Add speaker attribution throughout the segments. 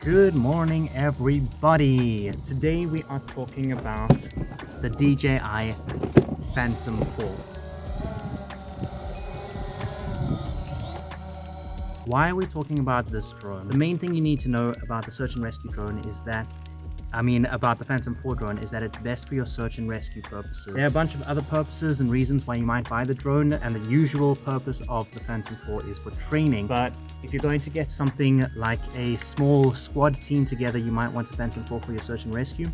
Speaker 1: Good morning, everybody. Today we are talking about the DJI Phantom 4. Why are we talking about this drone? The main thing you need to know about the search and rescue drone is that about the Phantom 4 drone is that it's best for your search and rescue purposes. There are a bunch of other purposes and reasons why you might buy the drone, and the usual purpose of the Phantom 4 is for training. But if you're going to get something like a small squad team together, you might want a Phantom 4 for your search and rescue.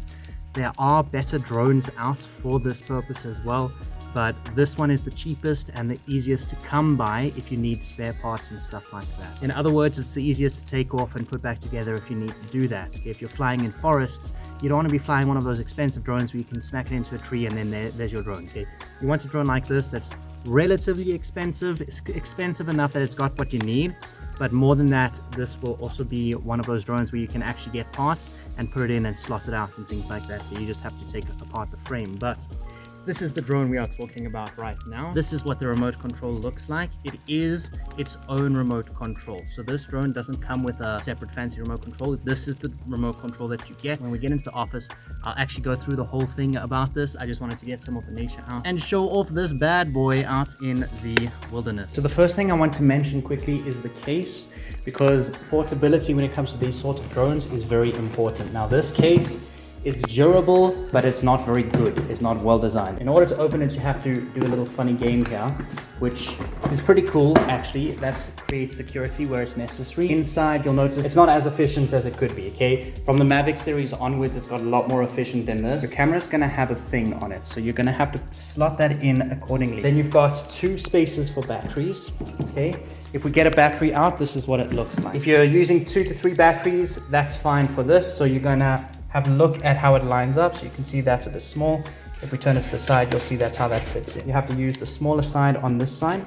Speaker 1: There are better drones out for this purpose as well, but this one is the cheapest and the easiest to come by if you need spare parts and stuff like that. In other words, it's the easiest to take off and put back together if you need to do that. If you're flying in forests, you don't want to be flying one of those expensive drones where you can smack it into a tree and then there's your drone. Okay, you want a drone like this that's relatively expensive. It's expensive enough that it's got what you need, but more than that, this will also be one of those drones where you can actually get parts and put it in and slot it out and things like that. You just have to take apart the frame. But this is the drone we are talking about right now. This is what the remote control looks like. It is its own remote control. So this drone doesn't come with a separate fancy remote control. This is the remote control that you get. When we get into the office, I'll actually go through the whole thing about this. I just wanted to get some of the nature out and show off this bad boy out in the wilderness. So the first thing I want to mention quickly is the case, because portability when it comes to these sort of drones is very important. Now this case, it's durable, but it's not very good. It's not well designed. In order to open it, you have to do a little funny game here, which is pretty cool, actually. That creates security where it's necessary. Inside, you'll notice it's not as efficient as it could be, okay? From the Mavic series onwards, it's got a lot more efficient than this. Your camera's gonna have a thing on it, so you're gonna have to slot that in accordingly. Then you've got two spaces for batteries, okay? If we get a battery out, this is what it looks like. If you're using 2 to 3 batteries, that's fine for this. So you're gonna have a look at how it lines up. So you can see that's a bit small. If we turn it to the side, you'll see that's how that fits in. You have to use the smaller side on this side,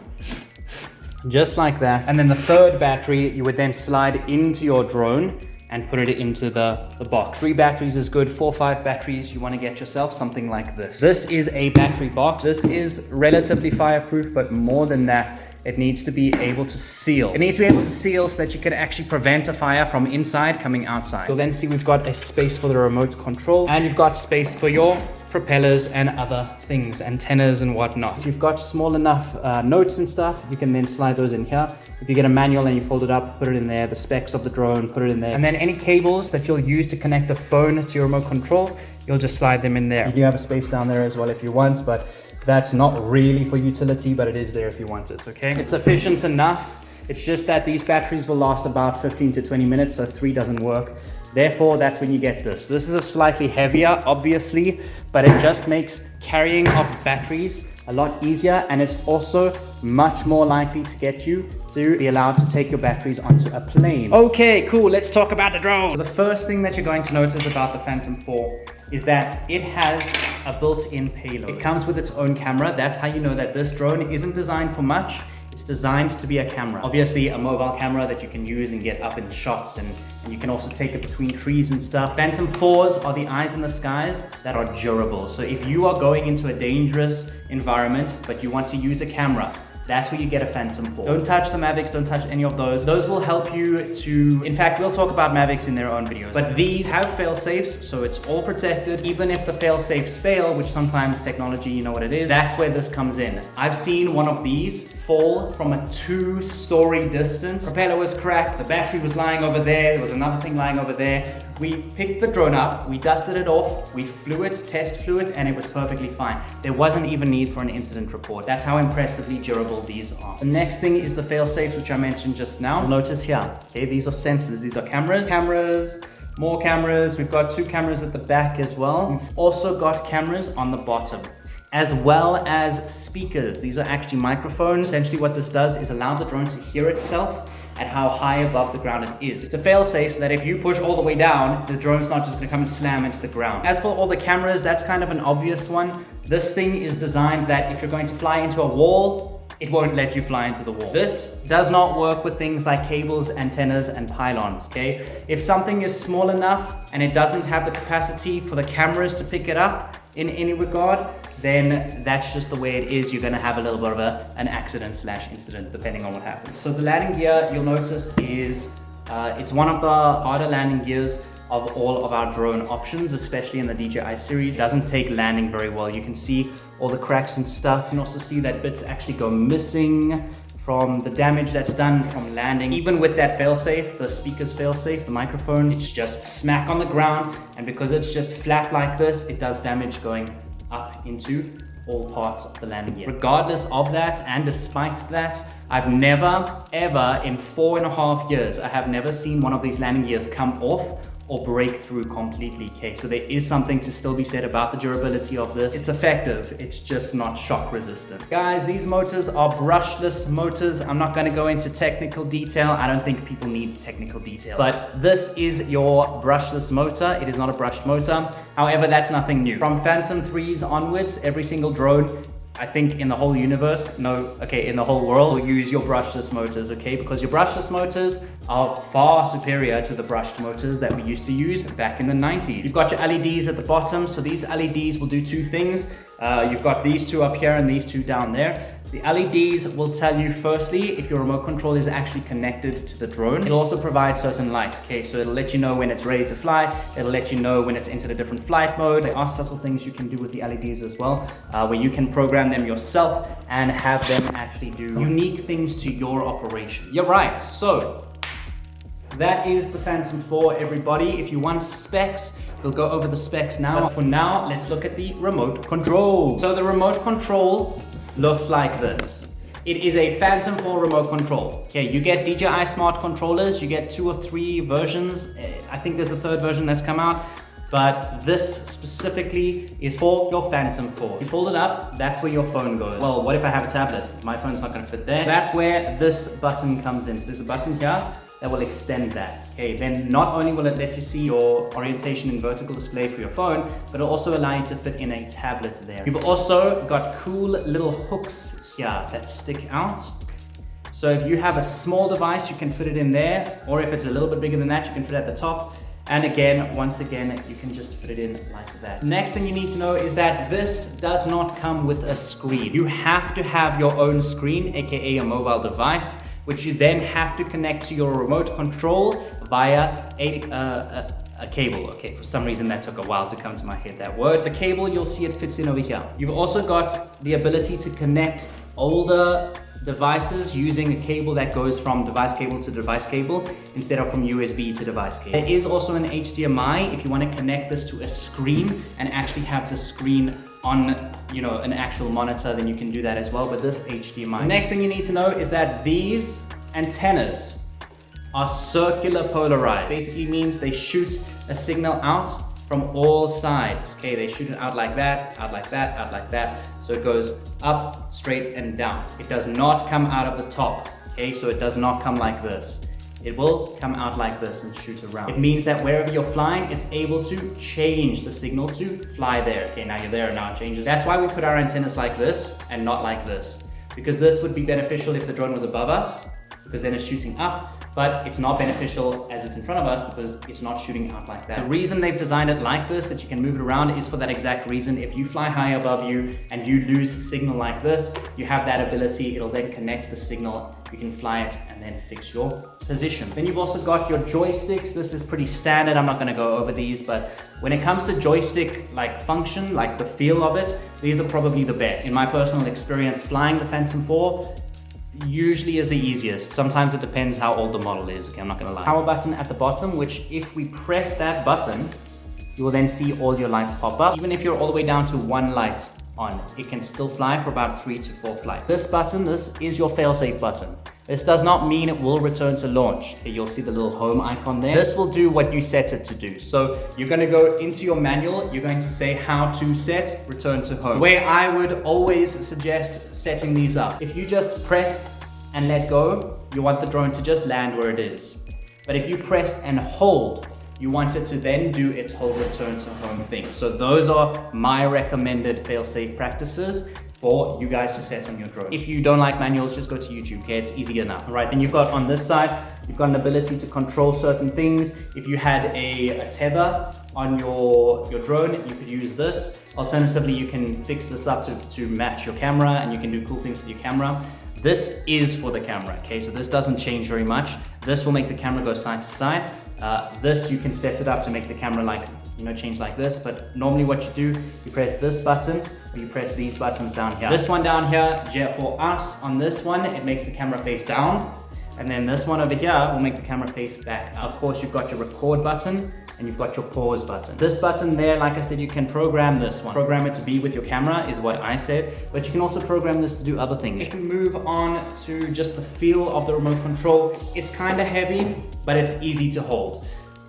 Speaker 1: just like that. And then the third battery, you would then slide into your drone and put it into the box. 3 batteries is good. 4 or 5 batteries, you want to get yourself something like this. This is a battery box. This is relatively fireproof, but more than that, it needs to be able to seal. It needs to be able to seal so that you can actually prevent a fire from inside coming outside. You'll then see we've got a space for the remote control, and you've got space for your propellers and other things, antennas and whatnot. So you've got small enough notes and stuff, you can then slide those in here. If you get a manual and you fold it up, put it in there, the specs of the drone, put it in there. And then any cables that you'll use to connect the phone to your remote control, you'll just slide them in there. You do have a space down there as well if you want, but that's not really for utility, but it is there if you want it, okay? It's efficient enough. It's just that these batteries will last about 15 to 20 minutes, so 3 doesn't work. Therefore, that's when you get this. This is a slightly heavier, obviously, but it just makes carrying of batteries a lot easier, and it's also much more likely to get you to be allowed to take your batteries onto a plane. Okay, cool, let's talk about the drone. So the first thing that you're going to notice about the Phantom 4 is that it has a built-in payload. It comes with its own camera. That's how you know that this drone isn't designed for much. It's designed to be a camera. Obviously a mobile camera that you can use and get up in shots, and you can also take it between trees and stuff. Phantom 4s are the eyes in the skies that are durable. So if you are going into a dangerous environment, but you want to use a camera, that's where you get a Phantom 4. Don't touch the Mavics, don't touch any of those. Those will help you to, in fact, we'll talk about Mavics in their own videos. But these have fail-safes, so it's all protected. Even if the fail-safes fail, which sometimes technology, you know what it is, that's where this comes in. I've seen one of these fall from a 2-story distance. Propeller was cracked, the battery was lying over there was another thing lying over there. We picked the drone up, we dusted it off, we flew it, test flew it, and it was perfectly fine. There wasn't even need for an incident report. That's how impressively durable these are. The next thing is the fail-safe, which I mentioned just now. You'll notice here, okay, these are sensors, these are cameras, more cameras. We've got 2 cameras at the back as well. We've also got cameras on the bottom, as well as speakers. These are actually microphones. Essentially what this does is allow the drone to hear itself at how high above the ground it is. It's a fail-safe so that if you push all the way down, the drone's not just gonna come and slam into the ground. As for all the cameras, that's kind of an obvious one. This thing is designed that if you're going to fly into a wall, it won't let you fly into the wall. This does not work with things like cables, antennas, and pylons, okay? If something is small enough and it doesn't have the capacity for the cameras to pick it up in any regard, then that's just the way it is. You're gonna have a little bit of an accident/incident depending on what happens. So the landing gear, you'll notice, is It's one of the harder landing gears of all of our drone options, especially in the DJI series. It doesn't take landing very well. You can see all the cracks and stuff. You can also see that bits actually go missing from the damage that's done from landing. Even with that failsafe, the speaker's failsafe, the microphone, it's just smack on the ground, and because it's just flat like this, it does damage going up into all parts of the landing gear. Regardless of that, and despite that, I've never, ever, in 4.5 years, I have never seen one of these landing gears come off or break through completely. Okay, so there is something to still be said about the durability of this. It's effective, it's just not shock resistant. Guys, these motors are brushless motors. I'm not gonna go into technical detail. I don't think people need technical detail, but this is your brushless motor. It is not a brushed motor. However, that's nothing new. From Phantom 3s onwards, every single drone, I think in the whole universe, in the whole world, will use your brushless motors, okay? Because your brushless motors are far superior to the brushed motors that we used to use back in the 90s. You've got your LEDs at the bottom, so these LEDs will do two things. You've got these two up here and these two down there. The LEDs will tell you firstly if your remote control is actually connected to the drone. It'll also provide certain lights, okay? So it'll let you know when it's ready to fly. It'll let you know when it's entered a different flight mode. There are subtle things you can do with the LEDs as well, where you can program them yourself and have them actually do unique things to your operation. You're right, so that is the Phantom 4, everybody. If you want specs, we'll go over the specs now. But for now, let's look at the remote control. So the remote control looks like this. It is a Phantom 4 remote control. Okay, you get DJI smart controllers, you get 2 or 3 versions. I think there's a 3rd version that's come out, but this specifically is for your Phantom 4. You fold it up, that's where your phone goes. Well, what if I have a tablet? My phone's not gonna fit there. That's where this button comes in. So there's a button here that will extend that. Okay, then not only will it let you see your orientation in vertical display for your phone, but it'll also allow you to fit in a tablet there. You've also got cool little hooks here that stick out. So if you have a small device, you can fit it in there, or if it's a little bit bigger than that, you can fit it at the top. And again, once again, you can just fit it in like that. Next thing you need to know is that this does not come with a screen. You have to have your own screen, aka a mobile device, which you then have to connect to your remote control via a cable. Okay, for some reason that took a while to come to my head, that word. The cable, you'll see it fits in over here. You've also got the ability to connect older devices using a cable that goes from device cable to device cable instead of from USB to device cable. There is also an HDMI if you want to connect this to a screen and actually have the screen on, an actual monitor, then you can do that as well, but this HDMI. The next thing you need to know is that these antennas are circular polarized. Basically means they shoot a signal out from all sides. Okay, they shoot it out like that, out like that, out like that. So it goes up, straight, and down. It does not come out of the top. Okay, so it does not come like this. It will come out like this and shoot around. It means that wherever you're flying, it's able to change the signal to fly there. Okay, now you're there, now it changes. That's why we put our antennas like this and not like this. Because this would be beneficial if the drone was above us, because then it's shooting up, but it's not beneficial as it's in front of us because it's not shooting out like that. The reason they've designed it like this, that you can move it around, is for that exact reason. If you fly high above you and you lose signal like this, you have that ability. It'll then connect the signal. You can fly it and then fix your position. Then you've also got your joysticks. This is pretty standard. I'm not gonna go over these, but when it comes to joystick function, like the feel of it, these are probably the best. In my personal experience, flying the Phantom 4, usually is the easiest. Sometimes it depends how old the model is, okay, I'm not gonna lie. Power button at the bottom, which if we press that button, you will then see all your lights pop up. Even if you're all the way down to 1 light on, it can still fly for about 3 to 4 flights. This button, this is your failsafe button. This does not mean it will return to launch. Okay, you'll see the little home icon there. This will do what you set it to do. So you're gonna go into your manual, you're going to say how to set return to home. The way I would always suggest setting these up, if you just press and let go, you want the drone to just land where it is. But if you press and hold, you want it to then do its whole return to home thing. So those are my recommended fail-safe practices for you guys to set on your drone. If you don't like manuals, just go to YouTube, okay? It's easy enough. All right, then you've got on this side, you've got an ability to control certain things. If you had a tether on your drone, you could use this. Alternatively, you can fix this up to match your camera, and you can do cool things with your camera. This is for the camera, okay? So this doesn't change very much. This will make the camera go side to side. This, you can set it up to make the camera like, change like this, but normally what you do, you press this button, or you press these buttons down here. This one down here, for us, on this one, it makes the camera face down, and then this one over here will make the camera face back. Of course, you've got your record button, and you've got your pause button. This button there, like I said, you can program this one. Program it to be with your camera is what I said, but you can also program this to do other things. You can move on to just the feel of the remote control. It's kind of heavy, but it's easy to hold.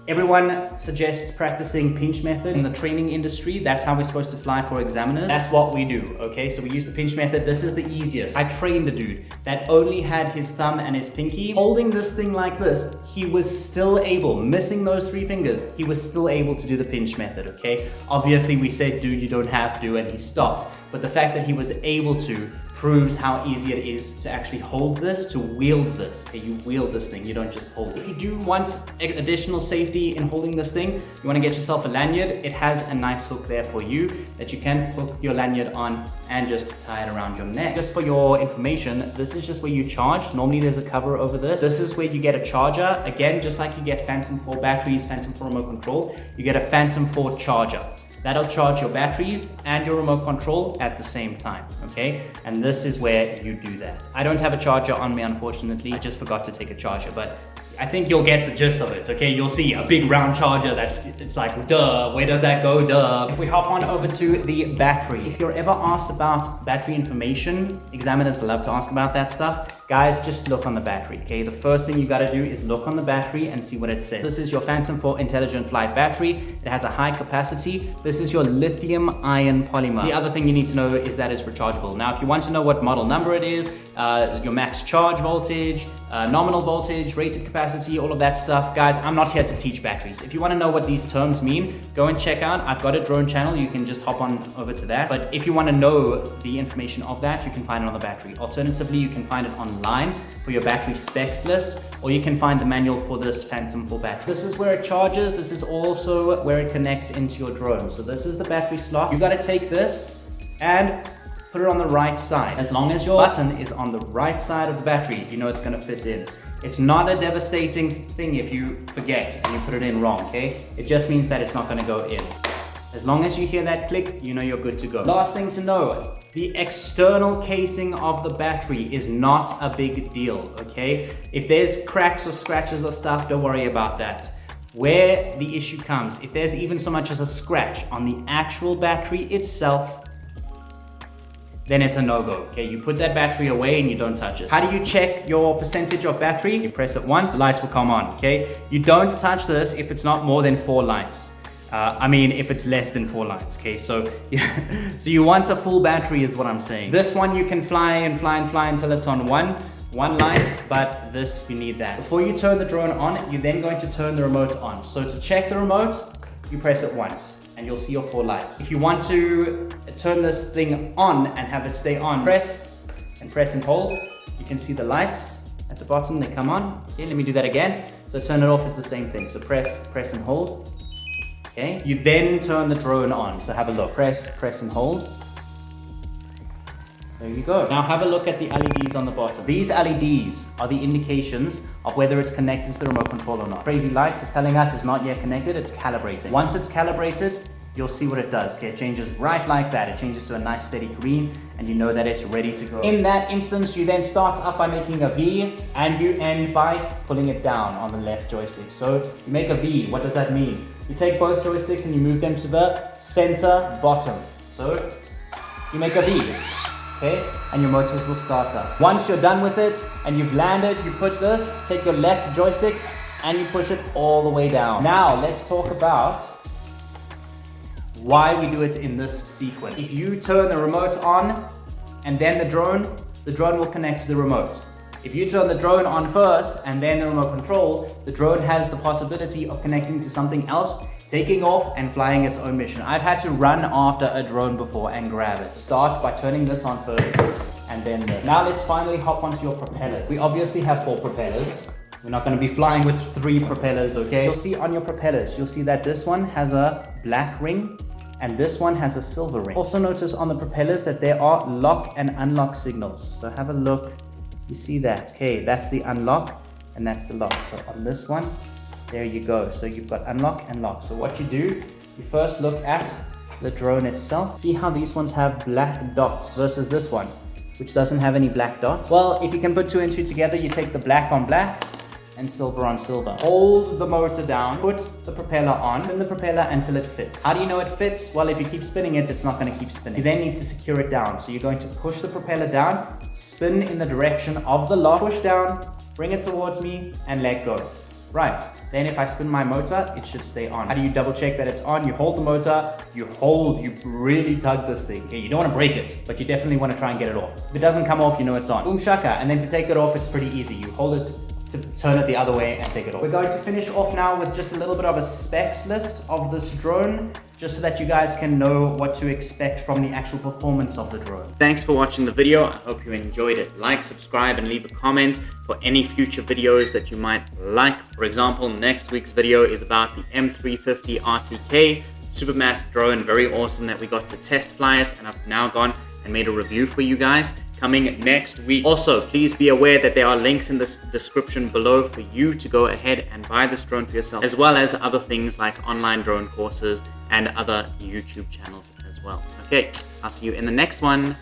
Speaker 1: Everyone suggests practicing pinch method in the training industry. That's how we're supposed to fly for examiners. That's what we do, okay? So we use the pinch method. This is the easiest. I trained a dude that only had his thumb and his pinky. Holding this thing like this, he was still able, missing those 3 fingers, he was still able to do the pinch method, okay? Obviously we said, dude, you don't have to, and he stopped. But the fact that he was able to proves how easy it is to actually hold this, to wield this. Okay, you wield this thing, you don't just hold it. If you do want additional safety in holding this thing, you want to get yourself a lanyard. It has a nice hook there for you that you can hook your lanyard on and just tie it around your neck. Just for your information, this is just where you charge. Normally there's a cover over this. This is where you get a charger. Again, just like you get Phantom 4 batteries, Phantom 4 remote control, you get a Phantom 4 charger. That'll charge your batteries and your remote control at the same time, okay? And this is where you do that. I don't have a charger on me, unfortunately. I just forgot to take a charger, but I think you'll get the gist of it, okay? You'll see a big round charger it's like, duh, where does that go, duh? If we hop on over to the battery, if you're ever asked about battery information, examiners love to ask about that stuff. Guys, just look on the battery, okay? The first thing you gotta do is look on the battery and see what it says. This is your Phantom 4 Intelligent Flight battery. It has a high capacity. This is your lithium ion polymer. The other thing you need to know is that it's rechargeable. Now, if you want to know what model number it is, your max charge voltage, nominal voltage, rated capacity, all of that stuff, guys, I'm not here to teach batteries. If you wanna know what these terms mean, go and check out, I've got a drone channel, you can just hop on over to that. But if you wanna know the information of that, you can find it on the battery. Alternatively, you can find it online for your battery specs list, or you can find the manual for this Phantom 4 battery. This is where it charges. This is also where it connects into your drone. So this is the battery slot. You gotta take this and put it on the right side. As long as your button is on the right side of the battery, you know it's gonna fit in. It's not a devastating thing if you forget and you put it in wrong, okay? It just means that it's not gonna go in. As long as you hear that click, you know you're good to go. Last thing to know, the external casing of the battery is not a big deal, okay? If there's cracks or scratches or stuff, don't worry about that. Where the issue comes, if there's even so much as a scratch on the actual battery itself, then it's a no-go, okay? You put that battery away and you don't touch it. How do you check your percentage of battery? You press it once, the lights will come on, okay? You don't touch this if it's not more than 4 lights. If it's less than 4 lights, okay? So, yeah. So you want a full battery is what I'm saying. This one you can fly and fly and fly until it's on one light, but this, you need that. Before you turn the drone on, you're then going to turn the remote on. So to check the remote, you press it once and you'll see your 4 lights. If you want to turn this thing on and have it stay on, press and hold. You can see the lights at the bottom, they come on. Okay, let me do that again. So turn it off is the same thing. So press and hold. Okay, you then turn the drone on. So have a look. Press and hold. There you go. Now have a look at the LEDs on the bottom. These LEDs are the indications of whether it's connected to the remote control or not. Crazy lights is telling us it's not yet connected, it's calibrating. Once it's calibrated, you'll see what it does. Okay, it changes right like that. It changes to a nice steady green and you know that it's ready to go. In that instance, you then start up by making a V and you end by pulling it down on the left joystick. So you make a V, what does that mean? You take both joysticks and you move them to the center bottom. So you make a V. Okay, and your motors will start up. Once you're done with it and you've landed, you put this, take your left joystick and you push it all the way down. Now let's talk about why we do it in this sequence. If you turn the remote on and then the drone will connect to the remote. If you turn the drone on first and then the remote control, the drone has the possibility of connecting to something else, taking off and flying its own mission. I've had to run after a drone before and grab it. Start by turning this on first and then this. Now let's finally hop onto your propellers. We obviously have 4 propellers. We're not going to be flying with 3 propellers, okay? You'll see on your propellers, you'll see that this one has a black ring and this one has a silver ring. Also notice on the propellers that there are lock and unlock signals. So have a look. You see that, okay, that's the unlock. and that's the lock. So on this one, there you go. So you've got unlock and lock. So what you do, you first look at the drone itself. See how these ones have black dots versus this one, which doesn't have any black dots? Well, if you can put 2 and 2 together, you take the black on black and silver on silver. Hold the motor down, put the propeller on, spin the propeller until it fits. How do you know it fits? Well, if you keep spinning it, it's not going to keep spinning. You then need to secure it down. So you're going to push the propeller down, spin in the direction of the lock, push down, bring it towards me, and let go. Right, then if I spin my motor, it should stay on. How do you double check that it's on? You hold the motor, you really tug this thing. Okay, you don't want to break it, but you definitely want to try and get it off. If it doesn't come off, you know it's on. Boom shaka, and then to take it off, it's pretty easy. You hold it to turn it the other way and take it off. We're going to finish off now with just a little bit of a specs list of this drone, just so that you guys can know what to expect from the actual performance of the drone. Thanks for watching the video. I hope you enjoyed it. Like, subscribe, and leave a comment for any future videos that you might like. For example, next week's video is about the M350 RTK, supermassive drone, very awesome that we got to test fly it, and I've now gone and made a review for you guys. Coming next week. Also, please be aware that there are links in the description below for you to go ahead and buy this drone for yourself, as well as other things like online drone courses and other YouTube channels as well. Okay, I'll see you in the next one.